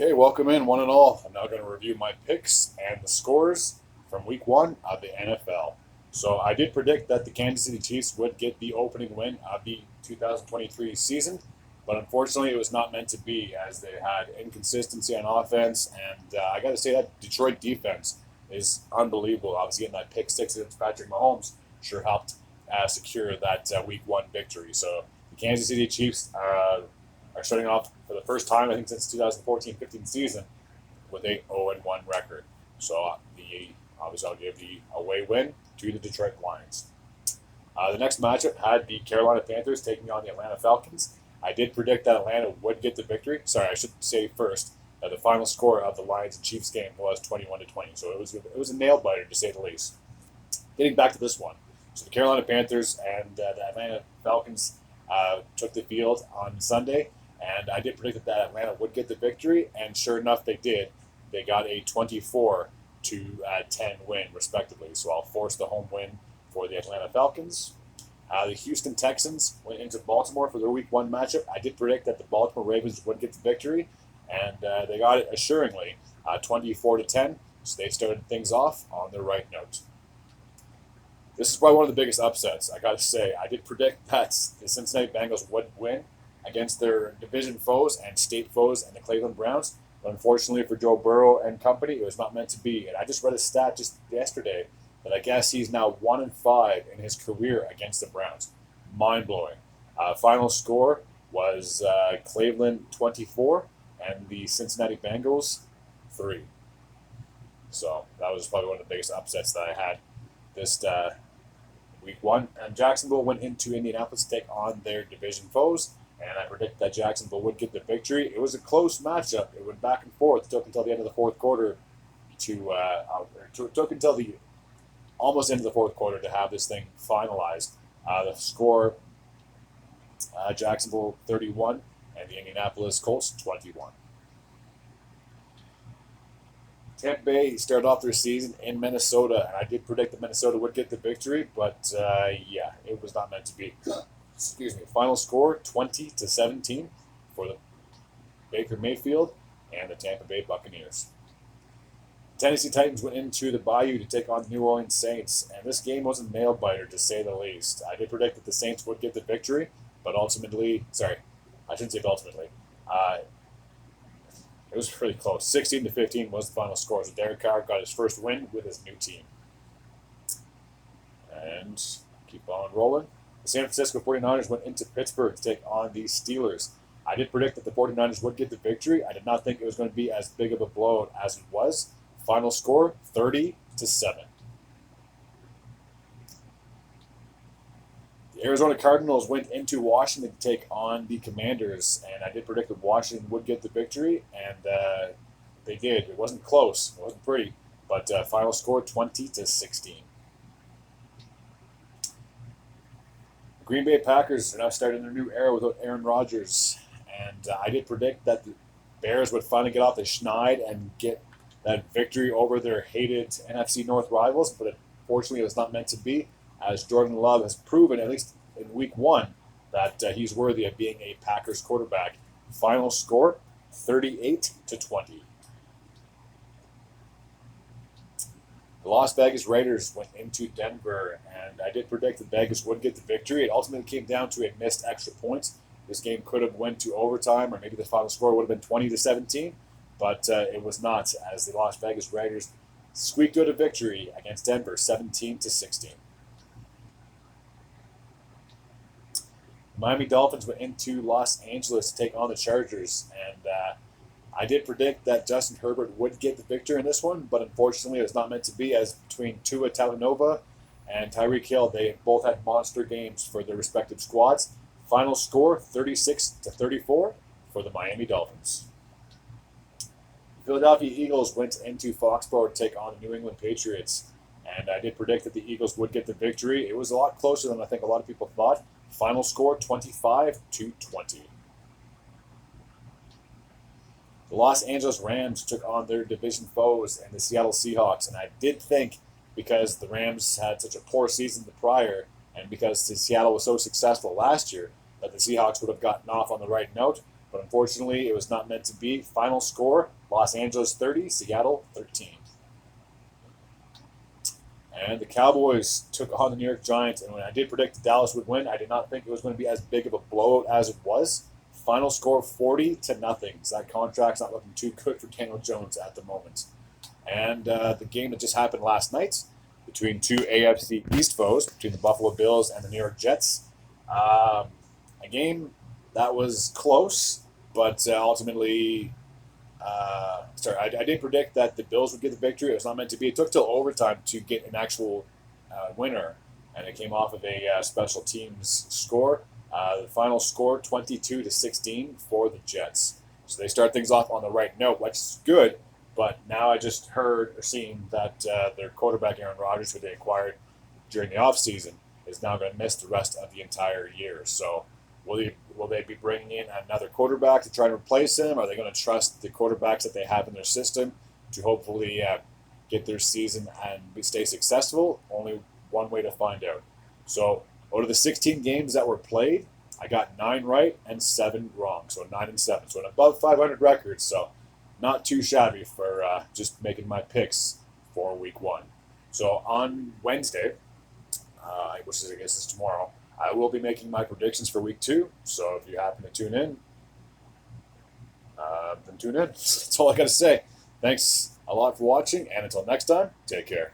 Okay, welcome in, one and all. I'm now going to review my picks and the scores from week one of the NFL. So, I did predict that the Kansas City Chiefs would get the opening win of the 2023 season, but unfortunately, it was not meant to be as they had inconsistency on offense. And I got to say, that Detroit defense is unbelievable. Obviously, getting that pick six against Patrick Mahomes sure helped secure that week one victory. So, the Kansas City Chiefs are starting off for the first time, I think, since 2014-15 season with a 0-1 record. So obviously I'll give the away win to the Detroit Lions. The next matchup had the Carolina Panthers taking on the Atlanta Falcons. I did predict that Atlanta would get the victory. Sorry, I should say first that the final score of the Lions and Chiefs game was 21-20. So it was a nail biter to say the least. Getting back to this one, so the Carolina Panthers and the Atlanta Falcons took the field on Sunday, and I did predict that Atlanta would get the victory, and sure enough, they did. They got a 24-10 win, respectively. So I'll force the home win for the Atlanta Falcons. The Houston Texans went into Baltimore for their Week 1 matchup. I did predict that the Baltimore Ravens would get the victory, and they got it assuringly, 24-10. So they started things off on the right note. This is probably one of the biggest upsets. I got to say, I did predict that the Cincinnati Bengals would win against their division foes and state foes and the Cleveland Browns. But unfortunately for Joe Burrow and company, it was not meant to be. And I just read a stat just yesterday that I guess he's now 1-5 in his career against the Browns. Mind blowing. Final score was Cleveland 24 and the Cincinnati Bengals 3. So that was probably one of the biggest upsets that I had this week one. And Jacksonville went into Indianapolis to take on their division foes. And I predict that Jacksonville would get the victory. It was a close matchup. It went back and forth. It took until the end of the fourth quarter it took until the almost end of the fourth quarter to have this thing finalized. The score, Jacksonville 31 and the Indianapolis Colts 21. Tampa Bay started off their season in Minnesota, and I did predict that Minnesota would get the victory, but it was not meant to be. Excuse me. Final score 20-17 for the Baker Mayfield and the Tampa Bay Buccaneers. Tennessee Titans went into the Bayou to take on the New Orleans Saints, and this game was a nail biter to say the least. I did predict that the Saints would get the victory, but ultimately, I shouldn't say ultimately. It was pretty close. 16-15 was the final score. So Derek Carr got his first win with his new team. And keep on rolling. The San Francisco 49ers went into Pittsburgh to take on the Steelers. I did predict that the 49ers would get the victory. I did not think it was going to be as big of a blowout as it was. Final score 30-7. The Arizona Cardinals went into Washington to take on the Commanders, and I did predict that Washington would get the victory, and they did. It wasn't close. It wasn't pretty, but final score 20-16. Green Bay Packers are now starting their new era without Aaron Rodgers, and I did predict that the Bears would finally get off the schneid and get that victory over their hated NFC North rivals, but unfortunately it was not meant to be, as Jordan Love has proven, at least in week one, that he's worthy of being a Packers quarterback. Final score 38-20. The Las Vegas Raiders went into Denver, and I did predict that Vegas would get the victory. It ultimately came down to a missed extra points. This game could have went to overtime, or maybe the final score would have been 20-17, but it was not, as the Las Vegas Raiders squeaked out a victory against Denver, 17-16. The Miami Dolphins went into Los Angeles to take on the Chargers, and I did predict that Justin Herbert would get the victory in this one, but unfortunately it was not meant to be, as between Tua Tagovailoa and Tyreek Hill, they both had monster games for their respective squads. Final score 36-34 for the Miami Dolphins. The Philadelphia Eagles went into Foxborough to take on the New England Patriots, and I did predict that the Eagles would get the victory. It was a lot closer than I think a lot of people thought. Final score 25-20. The Los Angeles Rams took on their division foes and the Seattle Seahawks, and I did think, because the Rams had such a poor season the prior, and because Seattle was so successful last year, that the Seahawks would have gotten off on the right note. But unfortunately, it was not meant to be. Final score, Los Angeles 30, Seattle 13. And the Cowboys took on the New York Giants. And when I did predict Dallas would win, I did not think it was going to be as big of a blowout as it was. Final score 40-0. So that contract's not looking too good for Daniel Jones at the moment. And the game that just happened last night between two AFC East foes, between the Buffalo Bills and the New York Jets. A game that was close, but ultimately, I did predict that the Bills would get the victory. It was not meant to be. It took till overtime to get an actual winner, and it came off of a special teams score. The final score, 22-16 for the Jets. So they start things off on the right note, which is good. But now I just heard or seen that their quarterback, Aaron Rodgers, who they acquired during the offseason, is now going to miss the rest of the entire year. So will they be bringing in another quarterback to try to replace him? Are they going to trust the quarterbacks that they have in their system to hopefully get their season and stay successful? Only one way to find out. So out of the 16 games that were played, I got 9 right and 7 wrong. So 9-7. So an above 500 record. So not too shabby for just making my picks for week 1. So on Wednesday, which is, I guess is tomorrow, I will be making my predictions for week 2. So if you happen to tune in, then tune in. That's all I got to say. Thanks a lot for watching, and until next time, take care.